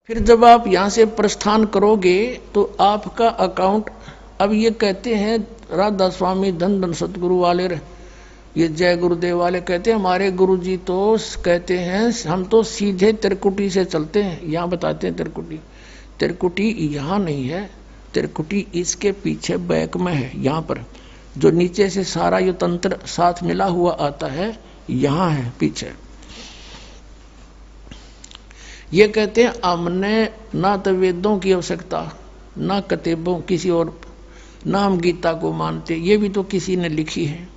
फिर जब आप यहाँ से प्रस्थान करोगे तो आपका अकाउंट, अब ये कहते हैं राधा स्वामी धन धन सतगुरु वाले, ये जय गुरुदेव वाले कहते हैं हमारे गुरुजी तो कहते हैं हम तो सीधे त्रिकुटी से चलते हैं। यहाँ बताते हैं त्रिकुटी, त्रिकुटी यहाँ नहीं है, त्रिकुटी इसके पीछे बैक में है। यहाँ पर जो नीचे से सारा ये तंत्र साथ मिला हुआ आता है, यहाँ है पीछे। ये कहते हैं हमने ना तो वेदों की आवश्यकता, ना किताबों किसी और, ना हम गीता को मानते, ये भी तो किसी ने लिखी है।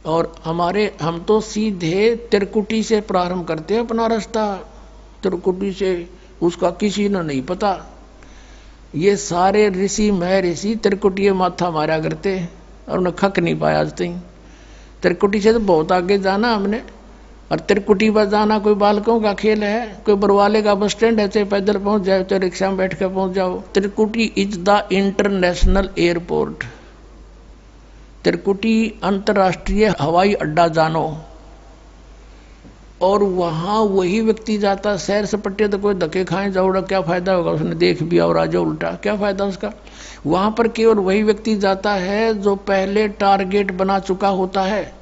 और हम तो सीधे त्रिकुटी से प्रारंभ करते हैं अपना रास्ता, त्रिकुटी से, उसका किसी ने नहीं पता। ये सारे ऋषि महर्षि त्रिकुटी माथा मारा करते और उन्हें खक नहीं पाया आज तक। त्रिकुटी से तो बहुत आगे जाना हमने, और त्रिकुटी पर जाना कोई बालकों का खेल है, कोई बरवाले का बस स्टैंड है, चाहे पैदल पहुंच जाओ चाहे रिक्शा में बैठ कर पहुंच जाओ। त्रिकुटी इज द इंटरनेशनल एयरपोर्ट, त्रिकुटी अंतर्राष्ट्रीय हवाई अड्डा जानो। और वहां वही व्यक्ति जाता, सैर सपट्टे तो कोई धक्के खाए जाओड़ा, क्या फायदा होगा, उसने देख भी और आ जाओ उल्टा, क्या फायदा उसका। वहां पर केवल वही व्यक्ति जाता है जो पहले टारगेट बना चुका होता है,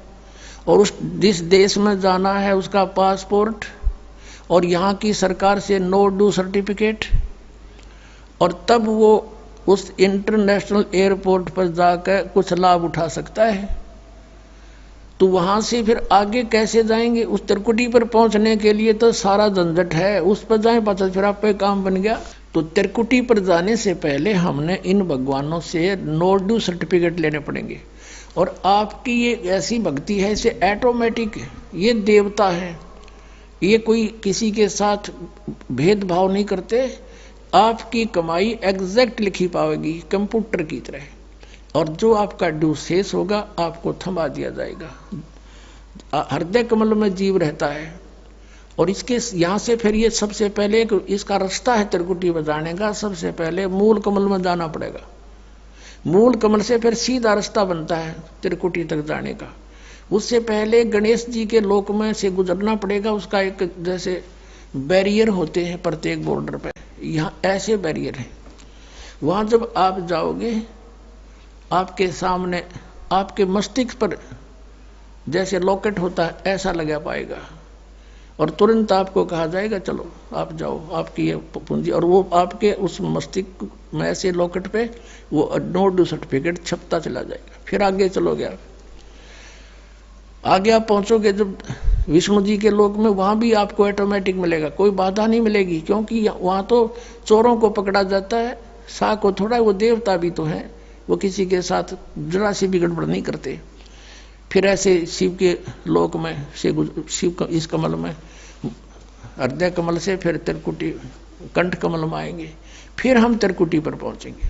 और उस जिस देश में जाना है उसका पासपोर्ट और यहाँ की सरकार से नो ड्यू सर्टिफिकेट, और तब वो उस इंटरनेशनल एयरपोर्ट पर जाकर कुछ लाभ उठा सकता है। तो वहां से फिर आगे कैसे जाएंगे, उस त्रिकुटी पर पहुंचने के लिए तो सारा झंझट है, उस पर जाए पता फिर आप पे काम बन गया। तो त्रिकुटी पर जाने से पहले हमने इन भगवानों से नो ड्यू सर्टिफिकेट लेने पड़ेंगे। और आपकी ये ऐसी भक्ति है, इसे ऑटोमेटिक, ये देवता है, ये कोई किसी के साथ भेदभाव नहीं करते। आपकी कमाई एग्जैक्ट लिखी पाएगी कंप्यूटर की तरह, और जो आपका ड्यू शेष होगा आपको थमा दिया जाएगा। हृदय कमल में जीव रहता है, और इसके यहाँ से फिर ये सबसे पहले इसका रास्ता है त्रिकुटी बजाने का, सबसे पहले मूल कमल में जाना पड़ेगा। मूल कमल से फिर सीधा रास्ता बनता है त्रिकुटी तक जाने का। उससे पहले गणेश जी के लोक में से गुजरना पड़ेगा, उसका एक जैसे बैरियर होते हैं प्रत्येक बॉर्डर पे, यहाँ ऐसे बैरियर है। वहां जब आप जाओगे आपके सामने आपके मस्तिष्क पर जैसे लॉकेट होता है ऐसा लगा पाएगा, और तुरंत आपको कहा जाएगा चलो आप जाओ, आपकी ये पूंजी, और वो आपके उस मस्तिष्क में ऐसे लॉकेट पे वो नो ड्यू सर्टिफिकेट छपता चला जाएगा। फिर आगे चलोगे आप, आगे आप पहुंचोगे जब विष्णु जी के लोक में, वहां भी आपको ऑटोमेटिक मिलेगा, कोई बाधा नहीं मिलेगी, क्योंकि वहां तो चोरों को पकड़ा जाता है, सा को थोड़ा, वो देवता भी तो है, वो किसी के साथ जरा सी भी गड़बड़ नहीं करते। फिर ऐसे शिव के लोक में से शिव इस कमल में, हृदय कमल से फिर त्रिकुटी कंठ कमल में आएंगे, फिर हम त्रिकुटी पर पहुंचेंगे।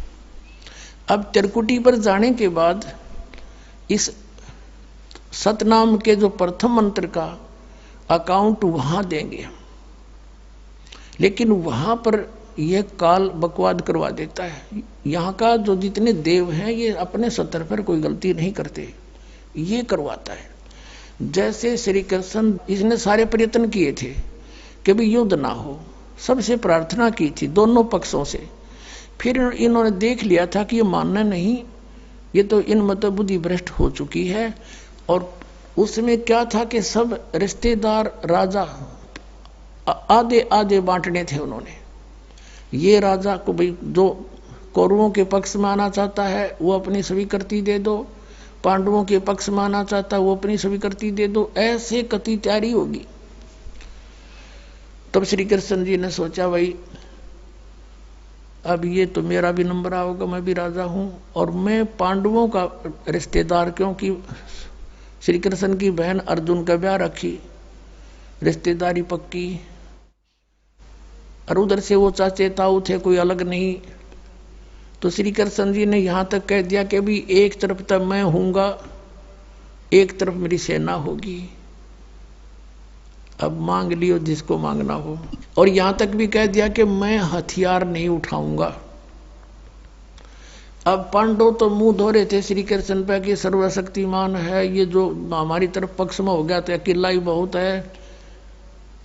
अब त्रिकुटी पर जाने के बाद इस सतनाम के जो प्रथम मंत्र का अकाउंट वहां देंगे, लेकिन वहां पर यह काल बकवाद करवा देता है। यहाँ का जो जितने देव हैं ये अपने सतर पर कोई गलती नहीं करते, ये करवाता है। जैसे श्री कृष्ण, इसने सारे प्रयत्न किए थे कि भी युद्ध ना हो, सबसे प्रार्थना की थी दोनों पक्षों से, फिर इन्होंने देख लिया था कि ये मानना नहीं, ये तो इन मत बुद्धि भ्रष्ट हो चुकी है। और उसमें क्या था कि सब रिश्तेदार राजा आधे आधे बांटने थे उन्होंने। ये राजा को भाई जो कौरवों के पक्ष में आना चाहता है वो अपनी स्वीकृति दे दो, पांडवों के पक्ष में आना चाहता है वो अपनी स्वीकृति दे दो, ऐसे कति तैयारी होगी। तब श्री कृष्ण जी ने सोचा भाई अब ये तो मेरा भी नंबर आओगा, मैं भी राजा हूं, और मैं पांडवों का रिश्तेदार, क्योंकि श्री कृष्ण की बहन अर्जुन का ब्याह रखी, रिश्तेदारी पक्की, और उधर से वो चाचे ताऊ थे, कोई अलग नहीं। तो श्री कृष्ण जी ने यहां तक कह दिया कि भी एक तरफ तक मैं हूंगा, एक तरफ मेरी सेना होगी, अब मांग लियो जिसको मांगना हो। और यहां तक भी कह दिया कि मैं हथियार नहीं उठाऊंगा। अब पांडव तो मुंह धो रहे थे श्री कृष्ण पे कि सर्वशक्तिमान है, ये जो हमारी तरफ पक्ष में हो गया तो अकेला ही बहुत है।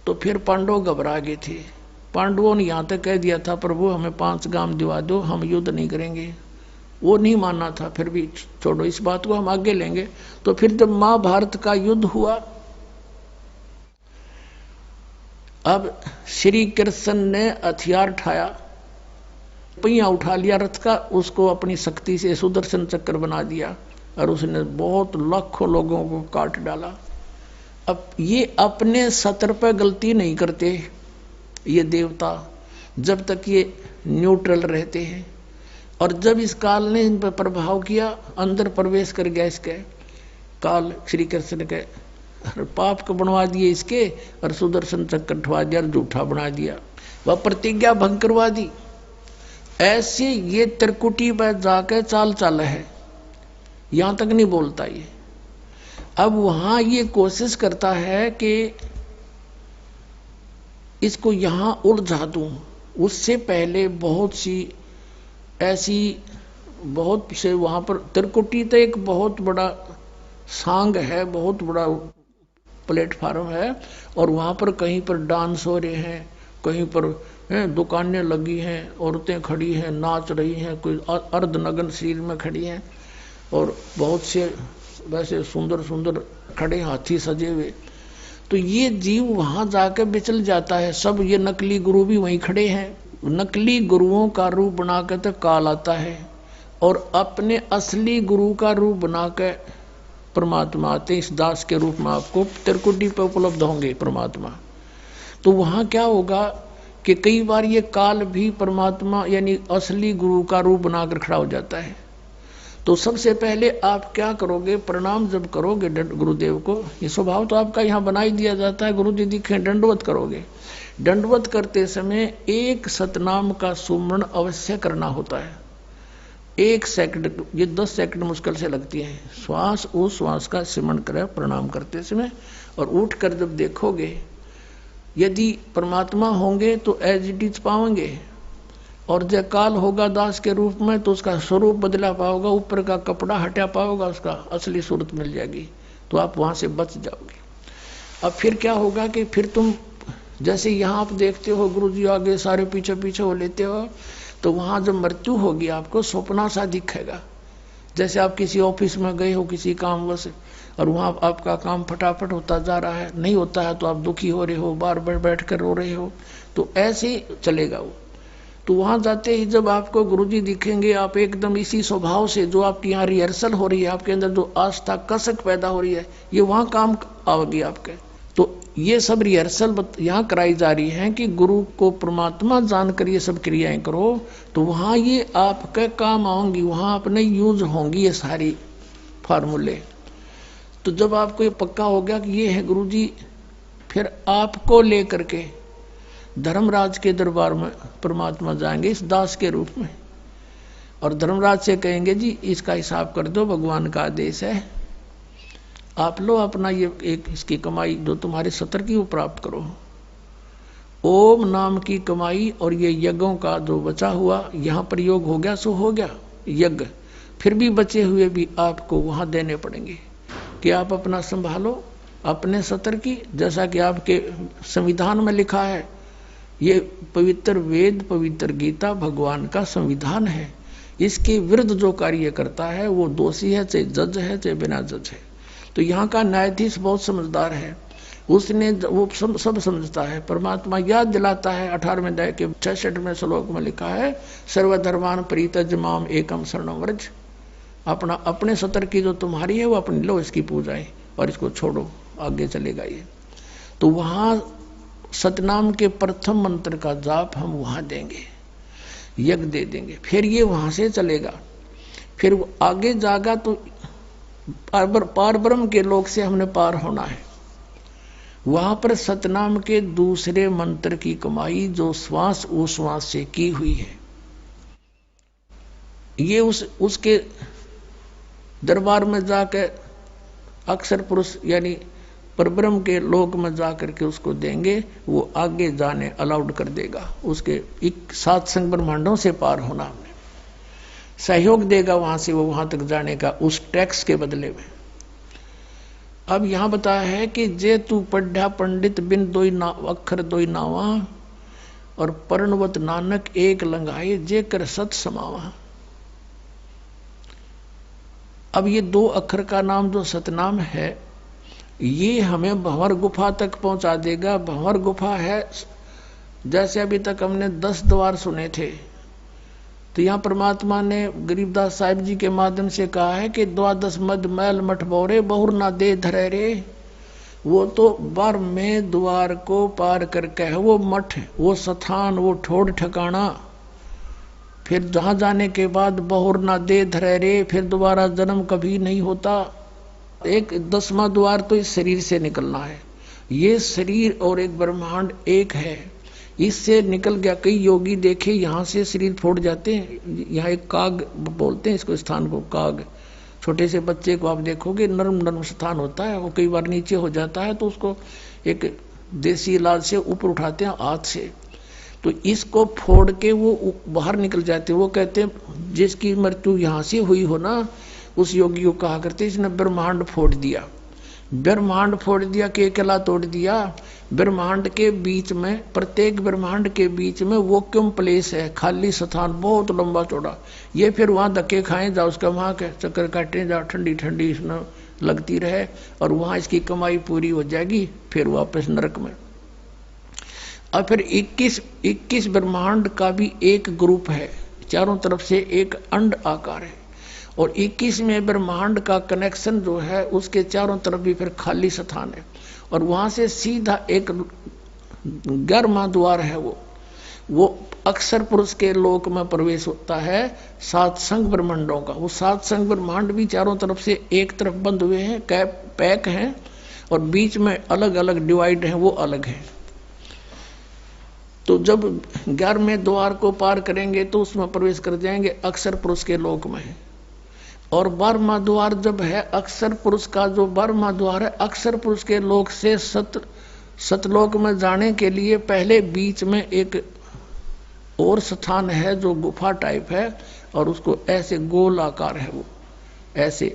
तो फिर पांडव घबरा गए थे, पांडवों ने यहाँ तक कह दिया था प्रभु हमें 5 गांव दिवा दो, हम युद्ध नहीं करेंगे। वो नहीं मानना था, फिर भी छोड़ो इस बात को, हम आगे लेंगे। तो फिर जब महाभारत का युद्ध हुआ, अब श्री कृष्ण ने हथियार उठाया, पहिया उठा लिया रथ का, उसको अपनी शक्ति से सुदर्शन चक्र बना दिया और उसने बहुत लाखों लोगों को काट डाला। अब ये अपने सतर पर गलती नहीं करते ये देवता, जब तक ये न्यूट्रल रहते हैं। और जब इस काल ने इन पर प्रभाव किया, अंदर प्रवेश कर गया इसके काल, श्री कृष्ण के पाप को बनवा दिए इसके, और सुदर्शन चक्र उठवा दिया और झूठा बना दिया, वह प्रतिज्ञा भंग करवा दी। ऐसे ये त्रिकुटी पर जाकर चाल चाल है, यहां तक नहीं बोलता ये। अब वहां ये कोशिश करता है कि इसको यहां उलझा दूं। उससे पहले बहुत सी ऐसी बहुत से वहां पर त्रिकुटी तो एक बहुत बड़ा सांग है, बहुत बड़ा प्लेटफार्म है, और वहां पर कहीं पर डांस हो रहे हैं, कहीं पर दुकानें लगी हैं, औरतें खड़ी हैं, नाच रही हैं, कोई अर्धनग्न शरीर में खड़ी हैं, और बहुत से वैसे सुंदर सुंदर खड़े हाथी सजे हुए। तो ये जीव वहां जाकर बिचल जाता है। सब ये नकली गुरु भी वहीं खड़े हैं, नकली गुरुओं का रूप बनाकर तो काल आता है, और अपने असली गुरु का रूप बनाकर परमात्मा आते। इस दास के रूप में आपको त्रिकुटी पर उपलब्ध होंगे परमात्मा। तो वहां क्या होगा कि कई बार ये काल भी परमात्मा यानी असली गुरु का रूप बनाकर खड़ा हो जाता है। तो सबसे पहले आप क्या करोगे, प्रणाम जब करोगे गुरुदेव को, ये स्वभाव तो आपका यहाँ बना ही दिया जाता है, गुरु जी दिखे दंडवत करोगे। दंडवत करते समय एक सतनाम का सुमरण अवश्य करना होता है। 1 सेकंड, ये 10 सेकंड मुश्किल से लगती है। श्वास उस श्वास का सिमरण करे प्रणाम करते समय, और उठ कर जब देखोगे यदि परमात्मा होंगे तो एज इट इज पाओगे, और जब काल होगा दास के रूप में तो उसका स्वरूप बदला पाओगा, ऊपर का कपड़ा हटा पाओगा, उसका असली सूरत मिल जाएगी, तो आप वहां से बच जाओगे। अब फिर क्या होगा कि फिर तुम जैसे यहाँ आप देखते हो गुरु जी आगे सारे पीछे पीछे हो लेते हो, तो वहां जब मृत्यु होगी आपको सपना सा दिखेगा। जैसे आप किसी ऑफिस में गए हो किसी कामवश, और वहां आपका काम फटाफट होता जा रहा है, नहीं होता है तो आप दुखी हो रहे हो, बार बार बैठ कर रो रहे हो, तो ऐसे ही चलेगा वो। तो वहां जाते ही जब आपको गुरुजी दिखेंगे, आप एकदम इसी स्वभाव से जो आपकी यहाँ रिहर्सल हो रही है, आपके अंदर जो आस्था कसक पैदा हो रही है, ये वहां काम आओगी आपके। तो ये सब रिहर्सल यहाँ कराई जा रही है कि गुरु को परमात्मा जानकर ये सब क्रियाएं करो, तो वहां ये आपके काम आऊंगी, वहां अपने यूज होंगी ये सारी फार्मूले। तो जब आपको ये पक्का हो गया कि ये है गुरुजी, फिर आपको लेकर के धर्मराज के दरबार में परमात्मा जाएंगे इस दास के रूप में, और धर्मराज से कहेंगे जी इसका हिसाब कर दो, भगवान का आदेश है, आप लो अपना ये एक इसकी कमाई जो तुम्हारे सतर की वो प्राप्त करो। ओम नाम की कमाई और ये यज्ञों का जो बचा हुआ यहाँ प्रयोग हो गया सो हो गया यज्ञ, फिर भी बचे हुए भी आपको वहां देने पड़ेंगे कि आप अपना संभालो अपने सतर की। जैसा कि आपके संविधान में लिखा है, ये पवित्र वेद पवित्र गीता भगवान का संविधान है, इसके विरुद्ध जो कार्य करता है वो दोषी है, चाहे जज है चाहे बिना जज है। तो यहाँ का न्यायाधीश बहुत समझदार है, उसने वो सब समझता है। परमात्मा याद दिलाता है 18वें अध्याय के 66वें श्लोक में लिखा है, सर्वधर्मान परित्यज माम एकम शरणं व्रज। अपना अपने सतर की जो तुम्हारी है वो अपनी लो, इसकी पूजाएं, और इसको छोड़ो, आगे चलेगा ये। तो वहां सतनाम के प्रथम मंत्र का जाप हम वहां देंगे, यज्ञ दे देंगे, फिर ये वहां से चलेगा। फिर वो आगे जागा तो पार ब्रह्म के लोक से हमने पार होना है। वहां पर सतनाम के दूसरे मंत्र की कमाई जो श्वास उश्वास से की हुई है, ये उसके दरबार में जाकर अक्षर पुरुष यानी परब्रह्म के लोक में जाकर के उसको देंगे, वो आगे जाने अलाउड कर देगा, उसके 7 संग ब्रह्मांडों से पार होना हमने सहयोग देगा वहां से वो वहां तक जाने का, उस टैक्स के बदले में। अब यहां बताया है कि जे तू पढ़ा पंडित बिन दोई ना अक्षर दोई नावा, और पर्णवत नानक एक लंघाए जे कर सत समावा। अब ये 2 अक्षर का नाम जो सतनाम है, ये हमें भंवर गुफा तक पहुंचा देगा। भंवर गुफा है, जैसे अभी तक हमने 10 द्वार सुने थे, तो यहाँ परमात्मा ने गरीबदास साहिब जी के माध्यम से कहा है कि 12 मद मैल मठ बोरे बहुर ना दे धरे रे। वो तो 12 में द्वार को पार करके है वो मठ, वो स्थान, वो ठोड़ ठिकाना। फिर जहां जाने के बाद बहुर ना दे धरे रे, फिर दोबारा जन्म कभी नहीं होता। एक 10वां द्वार तो इस शरीर से निकलना है। ये शरीर और एक ब्रह्मांड एक है, इससे निकल गया। कई योगी देखे यहाँ से शरीर फोड़ जाते हैं। यहाँ एक काग बोलते हैं इसको, स्थान को काग। छोटे से बच्चे को आप देखोगे, नरम नरम स्थान होता है, वो कई बार नीचे हो जाता है तो उसको एक देसी इलाज से ऊपर उठाते हैं हाथ से, तो इसको फोड़ के वो बाहर निकल जाते हैं। वो कहते हैं जिसकी मृत्यु यहाँ से हुई हो ना, उस योगी को कहा करते इसने ब्रह्मांड फोड़ दिया। ब्रह्मांड फोड़ दिया के अकेला तोड़ दिया। ब्रह्मांड के बीच में, प्रत्येक ब्रह्मांड के बीच में वैक्यूम प्लेस है, खाली स्थान, बहुत लंबा चौड़ा। ये फिर वहां धक्के खाए जाओ, उसका वहां के चक्कर काटे जाओ, ठंडी ठंडी इसमें लगती रहे, और वहां इसकी कमाई पूरी हो जाएगी, फिर वापस नरक में। और फिर 21 ब्रह्मांड का भी एक ग्रुप है, चारों तरफ से एक अंड आकार है, और 21वें ब्रह्मांड का कनेक्शन जो है उसके चारों तरफ भी फिर खाली स्थान है, और वहां से सीधा एक 11वां द्वार है, वो अक्षर पुरुष के लोक में प्रवेश होता है 7 संग ब्रह्मांडों का। वो 7 संग ब्रह्मांड भी चारों तरफ से एक तरफ बंद हुए हैं, पैक हैं, और बीच में अलग अलग डिवाइड हैं, वो अलग है। तो जब 11वें द्वार को पार करेंगे तो उसमें प्रवेश कर जाएंगे अक्षर पुरुष के लोक में। और 12वां द्वार जब है अक्षर पुरुष का, जो 12वां द्वार है अक्षर पुरुष के लोक से सतलोक में जाने के लिए पहले बीच में एक और स्थान है जो गुफा टाइप है, और उसको ऐसे गोल आकार है, वो ऐसे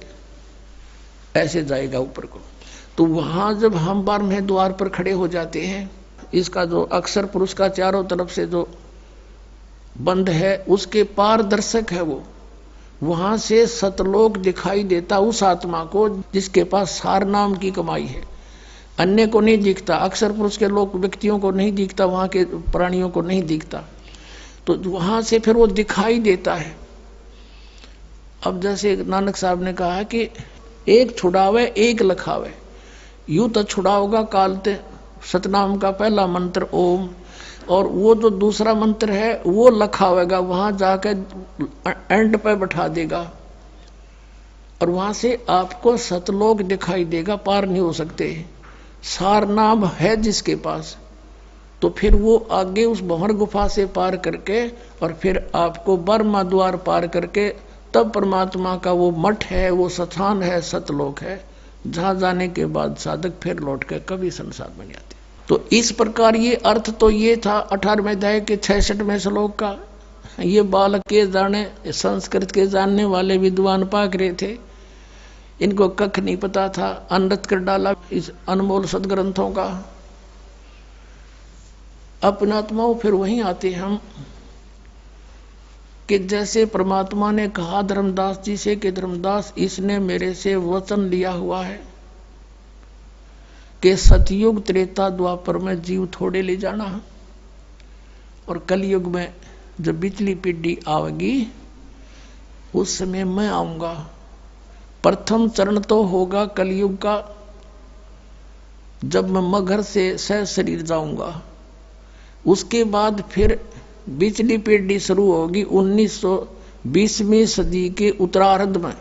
ऐसे जाएगा ऊपर को। तो वहां जब हम 12वें द्वार पर खड़े हो जाते हैं, इसका जो अक्षर पुरुष का चारों तरफ से जो बंद है उसके पारदर्शक है, वो वहां से सतलोक दिखाई देता उस आत्मा को जिसके पास सार नाम की कमाई है। अन्य को नहीं दिखता, अक्षर पुरुष के लोग व्यक्तियों को नहीं दिखता, वहां के प्राणियों को नहीं दिखता, तो वहां से फिर वो दिखाई देता है। अब जैसे नानक साहब ने कहा है कि एक छुड़ावे एक लखावे, यूं तो छुड़ाओगा कालते सतनाम का पहला मंत्र ओम, और वो जो दूसरा मंत्र है वो लखावेगा, वहां जाकर एंड पे बैठा देगा, और वहां से आपको सतलोक दिखाई देगा, पार नहीं हो सकते। सार नाम है जिसके पास, तो फिर वो आगे उस भंवर गुफा से पार करके और फिर आपको 12वां द्वार पार करके तब परमात्मा का वो मठ है, वो स्थान है, सतलोक है, जहां जाने के बाद साधक फिर लौट कर कभी संसार में नहीं आते। तो इस प्रकार ये अर्थ तो ये था 18वें अध्याय के 66वें श्लोक का। ये बालक के जाने, संस्कृत के जानने वाले विद्वान पाक रहे थे, इनको कख नहीं पता था, अनृत कर डाला इस अनमोल सदग्रंथों का। अपना आत्माओं फिर वहीं आते हम कि जैसे परमात्मा ने कहा धर्मदास जी से कि धर्मदास इसने मेरे से वचन लिया हुआ है कि सतयुग त्रेता द्वापर में जीव थोड़े ले जाना, और कलयुग में जब बिचली पीढ़ी आवेगी उस समय मैं आऊंगा। प्रथम चरण तो होगा कलयुग का, जब मैं मगर से सह शरीर जाऊंगा। उसके बाद फिर बिचली पीढ़ी शुरू होगी 1920वीं सदी के उत्तरार्ध में।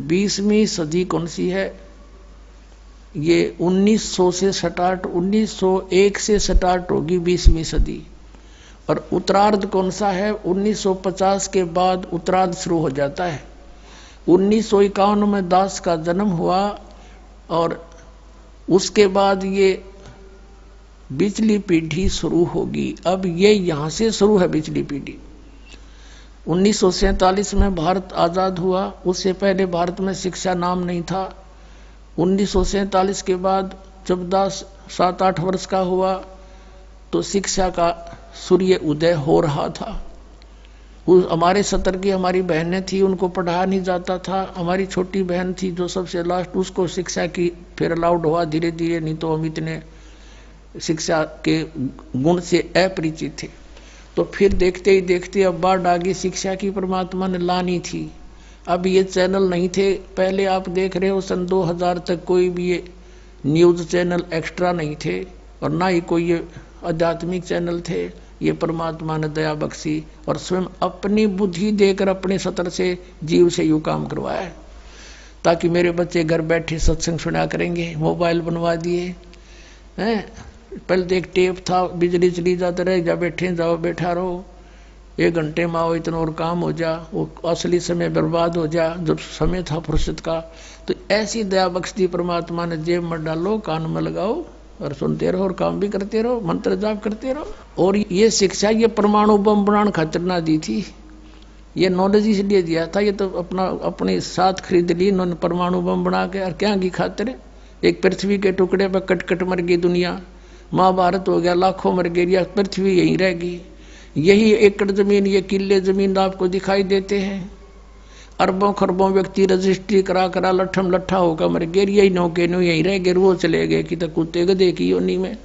20वीं सदी कौन सी है? ये 1900 से स्टार्ट, 1901 से स्टार्ट होगी 20वीं सदी, और उत्तरार्ध कौन सा है? 1950 के बाद उत्तरार्ध शुरू हो जाता है। 1951 में दास का जन्म हुआ, और उसके बाद ये बिचली पीढ़ी शुरू होगी। अब ये यहां से शुरू है बिचली पीढ़ी। 1947 में भारत आजाद हुआ, उससे पहले भारत में शिक्षा नाम नहीं था। 1947 के बाद जब दास 7-8 वर्ष का हुआ तो शिक्षा का सूर्य उदय हो रहा था। हमारे सतर की हमारी बहनें थी, उनको पढ़ाया नहीं जाता था। हमारी छोटी बहन थी जो सबसे लास्ट, उसको शिक्षा की फिर अलाउड हुआ धीरे धीरे, नहीं तो हम इतने शिक्षा के गुण से अपरिचित थे। तो फिर देखते ही देखते अब बाढ़ आ गई, शिक्षा की परमात्मा ने लानी थी। अब ये चैनल नहीं थे, पहले आप देख रहे हो सन 2000 तक कोई भी ये न्यूज़ चैनल एक्स्ट्रा नहीं थे और ना ही कोई ये आध्यात्मिक चैनल थे। ये परमात्मा ने दया बख्शी और स्वयं अपनी बुद्धि देकर अपने सतर से जीव से यूँ काम करवाया है, ताकि मेरे बच्चे घर बैठे सत्संग सुना करेंगे। मोबाइल बनवा दिए हैं, पहले देख टेप था, बिजली चली जाते रहे, जा बैठे जाओ बैठा रहो, 1 घंटे में आओ, इतना और काम हो जा, वो असली समय बर्बाद हो जा जब समय था फुर्सत का। तो ऐसी दया बख्शी परमात्मा ने, जेब में डालो, कान में लगाओ और सुनते रहो और काम भी करते रहो, मंत्र जाप करते रहो। और ये शिक्षा ये परमाणु बम बनाने खातिर ना दी थी, ये नॉलेज इसलिए दिया था। ये तो अपने साथ खरीद ली इन्होंने परमाणु बम बना के, और क्या की खातिर? एक पृथ्वी के टुकड़े पर कट कट मर गई दुनिया, महाभारत हो गया, लाखों मर गई, या पृथ्वी यहीं रहेगी। यही एकड़ जमीन, ये किले जमीन आपको दिखाई देते हैं। अरबों खरबों व्यक्ति रजिस्ट्री करा करा लट्ठम लट्ठा होकर मर गए, यही नौके नो यहीं रह गए, वो चले गए कि तो कुत्ते गधे की योनी में।